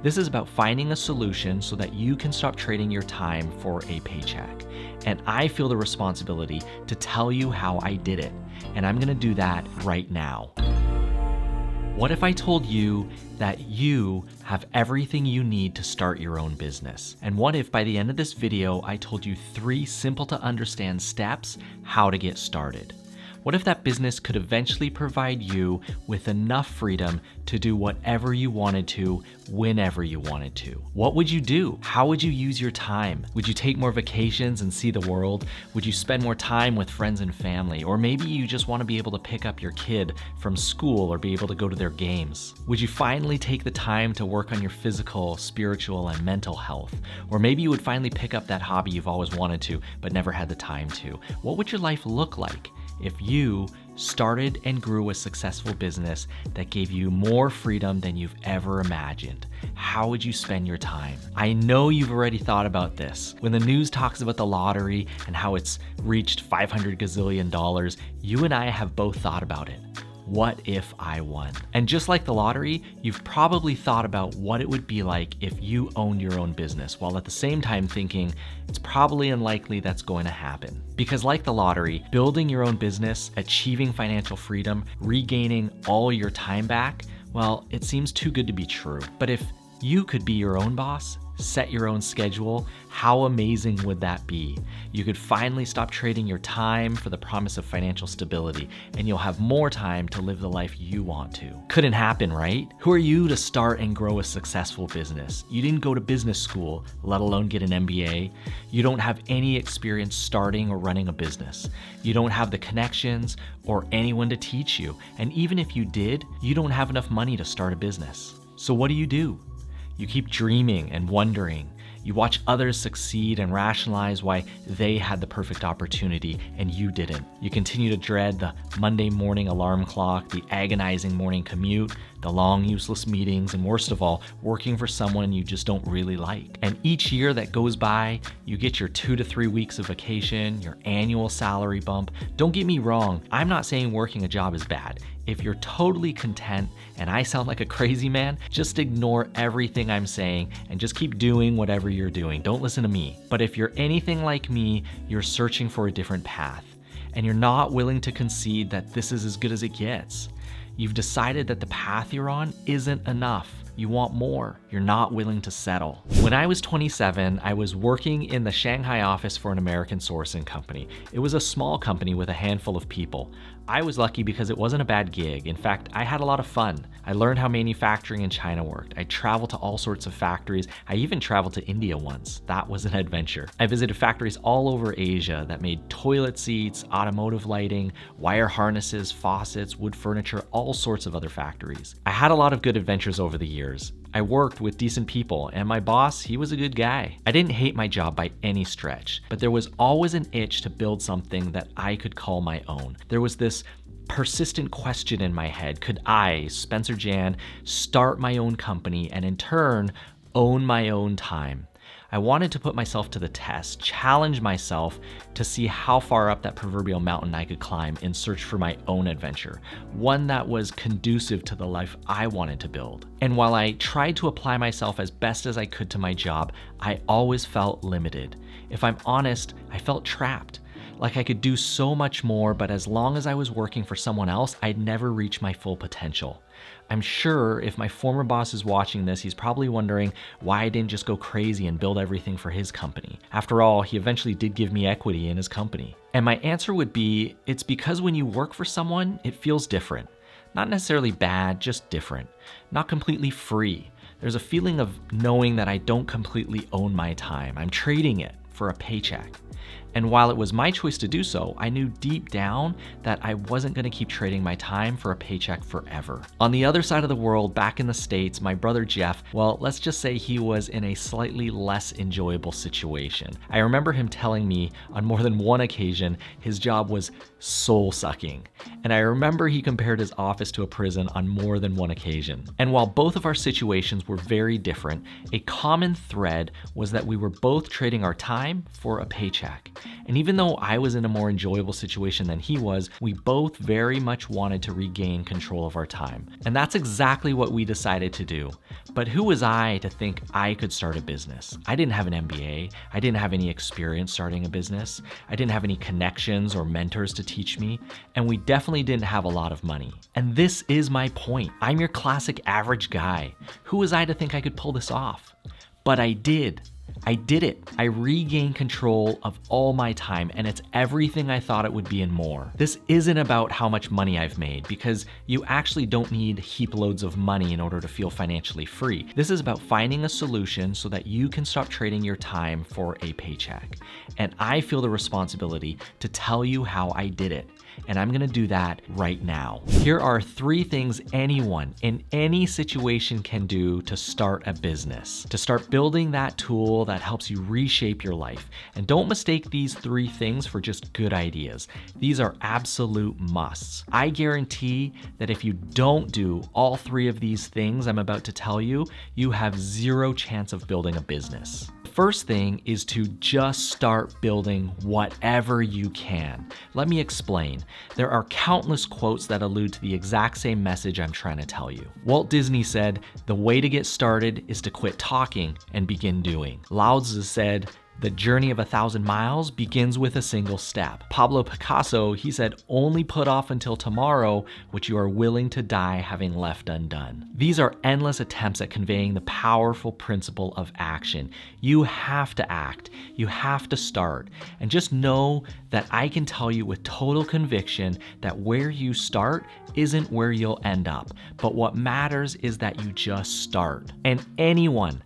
This is about finding a solution so that you can stop trading your time for a paycheck. And I feel the responsibility to tell you how I did it. And I'm gonna do that right now. What if I told you that you have everything you need to start your own business? And what if by the end of this video, I told you 3 simple to understand steps how to get started? What if that business could eventually provide you with enough freedom to do whatever you wanted to, whenever you wanted to? What would you do? How would you use your time? Would you take more vacations and see the world? Would you spend more time with friends and family? Or maybe you just want to be able to pick up your kid from school or be able to go to their games. Would you finally take the time to work on your physical, spiritual, and mental health? Or maybe you would finally pick up that hobby you've always wanted to, but never had the time to. What would your life look like if you started and grew a successful business that gave you more freedom than you've ever imagined? How would you spend your time? I know you've already thought about this. When the news talks about the lottery and how it's reached $500 gazillion, you and I have both thought about it. What if I won? And just like the lottery, you've probably thought about what it would be like if you owned your own business, while at the same time thinking it's probably unlikely that's going to happen. Because like the lottery, building your own business, achieving financial freedom, regaining all your time back, well, it seems too good to be true. But if you could be your own boss, set your own schedule, how amazing would that be? You could finally stop trading your time for the promise of financial stability, and you'll have more time to live the life you want to. Couldn't happen, right? Who are you to start and grow a successful business? You didn't go to business school, let alone get an MBA. You don't have any experience starting or running a business. You don't have the connections or anyone to teach you. And even if you did, you don't have enough money to start a business. So what do? You keep dreaming and wondering. You watch others succeed and rationalize why they had the perfect opportunity and you didn't. You continue to dread the Monday morning alarm clock, the agonizing morning commute, the long useless meetings, and worst of all, working for someone you just don't really like. And each year that goes by, you get your 2 to 3 weeks of vacation, your annual salary bump. Don't get me wrong, I'm not saying working a job is bad. If you're totally content and I sound like a crazy man, just ignore everything I'm saying and just keep doing whatever you're doing. Don't listen to me. But if you're anything like me, you're searching for a different path and you're not willing to concede that this is as good as it gets. You've decided that the path you're on isn't enough. You want more. You're not willing to settle. When I was 27, I was working in the Shanghai office for an American sourcing company. It was a small company with a handful of people. I was lucky because it wasn't a bad gig. In fact, I had a lot of fun. I learned how manufacturing in China worked. I traveled to all sorts of factories. I even traveled to India once. That was an adventure. I visited factories all over Asia that made toilet seats, automotive lighting, wire harnesses, faucets, wood furniture, all sorts of other factories. I had a lot of good adventures over the years. I worked with decent people, and my boss, he was a good guy. I didn't hate my job by any stretch, but there was always an itch to build something that I could call my own. There was this persistent question in my head: could I, Spencer Jan, start my own company and in turn own my own time? I wanted to put myself to the test, challenge myself to see how far up that proverbial mountain I could climb in search for my own adventure, one that was conducive to the life I wanted to build. And while I tried to apply myself as best as I could to my job, I always felt limited. If I'm honest, I felt trapped. Like I could do so much more, but as long as I was working for someone else, I'd never reach my full potential. I'm sure if my former boss is watching this, he's probably wondering why I didn't just go crazy and build everything for his company. After all, he eventually did give me equity in his company. And my answer would be, it's because when you work for someone, it feels different. Not necessarily bad, just different. Not completely free. There's a feeling of knowing that I don't completely own my time. I'm trading it for a paycheck. And while it was my choice to do so, I knew deep down that I wasn't going to keep trading my time for a paycheck forever. On the other side of the world, back in the States, my brother Jeff, well, let's just say he was in a slightly less enjoyable situation. I remember him telling me on more than one occasion his job was soul-sucking. And I remember he compared his office to a prison on more than one occasion. And while both of our situations were very different, a common thread was that we were both trading our time for a paycheck. And even though I was in a more enjoyable situation than he was, we both very much wanted to regain control of our time. And that's exactly what we decided to do. But who was I to think I could start a business? I didn't have an MBA. I didn't have any experience starting a business. I didn't have any connections or mentors to teach me. And we definitely didn't have a lot of money. And this is my point. I'm your classic average guy. Who was I to think I could pull this off? But I did. I did it. I regained control of all my time, and it's everything I thought it would be and more. This isn't about how much money I've made, because you actually don't need heap loads of money in order to feel financially free. This is about finding a solution so that you can stop trading your time for a paycheck. And I feel the responsibility to tell you how I did it. And I'm gonna do that right now. Here are 3 things anyone in any situation can do to start a business, to start building that tool that helps you reshape your life. And don't mistake these 3 things for just good ideas. These are absolute musts. I guarantee that if you don't do all 3 of these things I'm about to tell you, you have 0 chance of building a business. First thing is to just start building whatever you can. Let me explain. There are countless quotes that allude to the exact same message I'm trying to tell you. Walt Disney said, "The way to get started is to quit talking and begin doing." Lao Tzu said, "The journey of 1,000 miles begins with a single step." Pablo Picasso, he said, "Only put off until tomorrow what you are willing to die having left undone." These are endless attempts at conveying the powerful principle of action. You have to act. You have to start. And just know that I can tell you with total conviction that where you start isn't where you'll end up. But what matters is that you just start. And anyone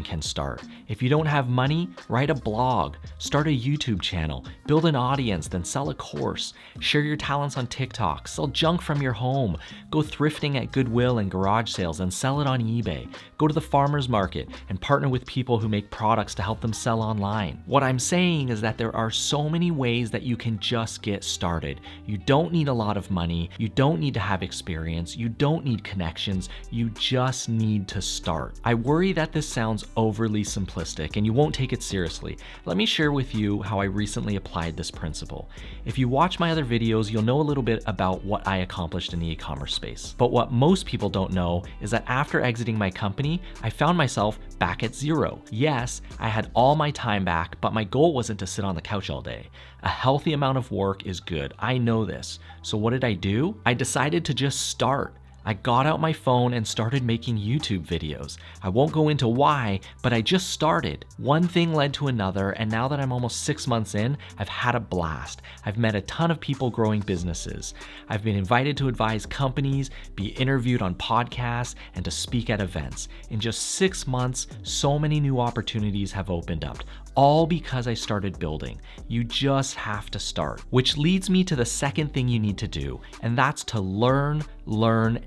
can start. If you don't have money, write a blog, start a YouTube channel, build an audience, then sell a course, share your talents on TikTok, sell junk from your home, go thrifting at Goodwill and garage sales and sell it on eBay, go to the farmer's market and partner with people who make products to help them sell online. What I'm saying is that there are so many ways that you can just get started. You don't need a lot of money, you don't need to have experience, you don't need connections, you just need to start. I worry that this sounds overly simplistic and you won't take it seriously. Let me share with you how I recently applied this principle. If you watch my other videos, you'll know a little bit about what I accomplished in the e-commerce space. But what most people don't know is that after exiting my company, I found myself back at 0. Yes, I had all my time back, but my goal wasn't to sit on the couch all day. A healthy amount of work is good. I know this. So what did I do? I decided to just start. I got out my phone and started making YouTube videos. I won't go into why, but I just started. One thing led to another, and now that I'm almost 6 months in, I've had a blast. I've met a ton of people growing businesses. I've been invited to advise companies, be interviewed on podcasts, and to speak at events. In just 6 months, so many new opportunities have opened up. All because I started building. You just have to start. Which leads me to the second thing you need to do, and that's to learn,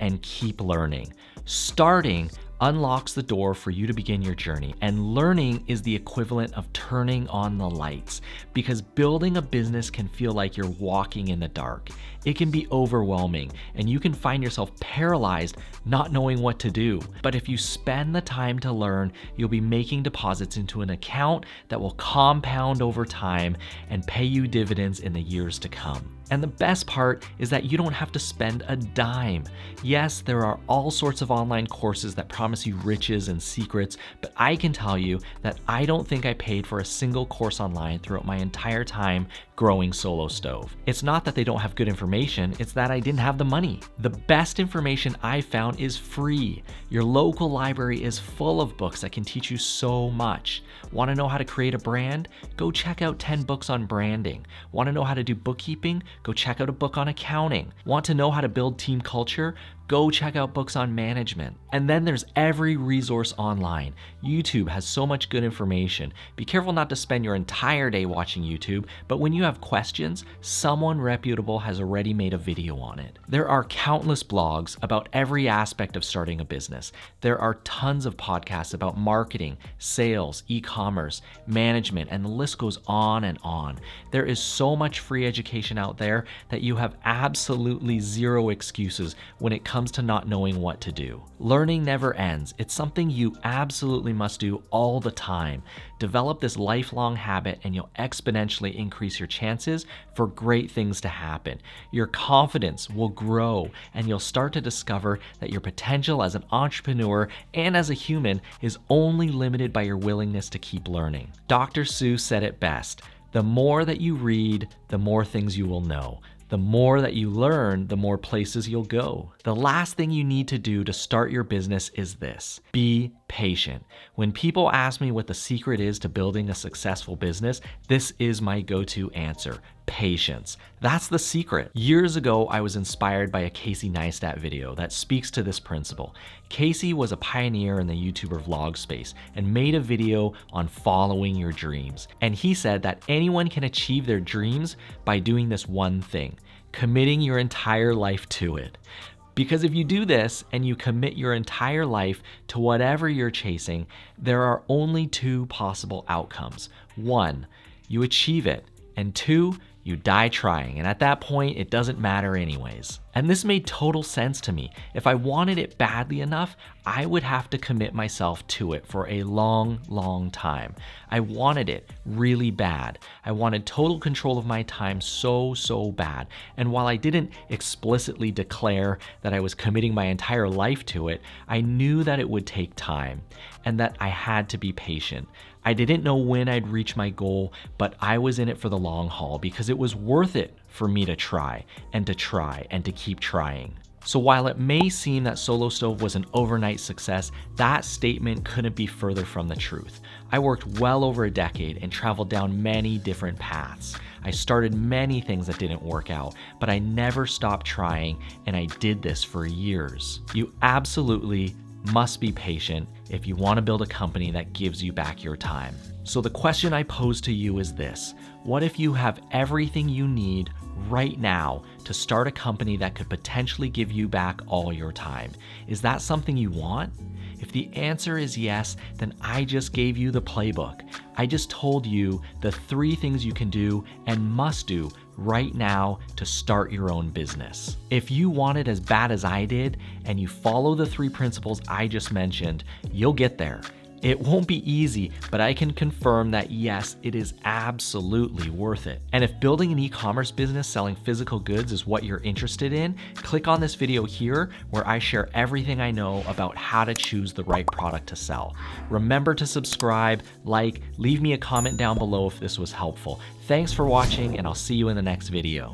and keep learning. Starting unlocks the door for you to begin your journey, and learning is the equivalent of turning on the lights, because building a business can feel like you're walking in the dark. It can be overwhelming, and you can find yourself paralyzed, not knowing what to do. But if you spend the time to learn, you'll be making deposits into an account that will compound over time and pay you dividends in the years to come. And the best part is that you don't have to spend a dime. Yes, there are all sorts of online courses that promise you riches and secrets, but I can tell you that I don't think I paid for a single course online throughout my entire time growing Solo Stove. It's not that they don't have good information, it's that I didn't have the money. The best information I found is free. Your local library is full of books that can teach you so much. Want to know how to create a brand? Go check out 10 books on branding. Want to know how to do bookkeeping? Go check out a book on accounting. Want to know how to build team culture? Go check out books on management. And then there's every resource online. YouTube has so much good information. Be careful not to spend your entire day watching YouTube, but when you have questions, someone reputable has already made a video on it. There are countless blogs about every aspect of starting a business. There are tons of podcasts about marketing, sales, e-commerce, management, and the list goes on and on. There is so much free education out there that you have absolutely zero excuses when it comes comes to not knowing what to do. Learning never ends. It's something you absolutely must do all the time. Develop this lifelong habit and you'll exponentially increase your chances for great things to happen. Your confidence will grow and you'll start to discover that your potential as an entrepreneur and as a human is only limited by your willingness to keep learning. Dr. Seuss said it best: the more that you read, the more things you will know. The more that you learn, the more places you'll go. The last thing you need to do to start your business is this: be patient. When people ask me what the secret is to building a successful business, this is my go-to answer: patience. That's the secret. Years ago, I was inspired by a Casey Neistat video that speaks to this principle. Casey was a pioneer in the YouTuber vlog space and made a video on following your dreams. And he said that anyone can achieve their dreams by doing this one thing: committing your entire life to it. Because if you do this and you commit your entire life to whatever you're chasing, there are only two possible outcomes. One, you achieve it, and two, you die trying, and at that point, it doesn't matter anyways. And this made total sense to me. If I wanted it badly enough, I would have to commit myself to it for a long, long time. I wanted it really bad. I wanted total control of my time so bad. And while I didn't explicitly declare that I was committing my entire life to it, I knew that it would take time and that I had to be patient. I didn't know when I'd reach my goal, but I was in it for the long haul because it was worth it for me to try and to keep trying. So while it may seem that Solo Stove was an overnight success, that statement couldn't be further from the truth. I worked well over a decade and traveled down many different paths. I started many things that didn't work out, but I never stopped trying, and I did this for years. You absolutely must be patient if you want to build a company that gives you back your time. So the question I pose to you is this: what if you have everything you need right now to start a company that could potentially give you back all your time? Is that something you want? If the answer is yes, then I just gave you the playbook. I just told you the 3 things you can do and must do right now to start your own business. If you want it as bad as I did and you follow the 3 principles I just mentioned, you'll get there. It won't be easy, but I can confirm that yes, it is absolutely worth it. And if building an e-commerce business selling physical goods is what you're interested in, click on this video here where I share everything I know about how to choose the right product to sell. Remember to subscribe, like, leave me a comment down below if this was helpful. Thanks for watching, and I'll see you in the next video.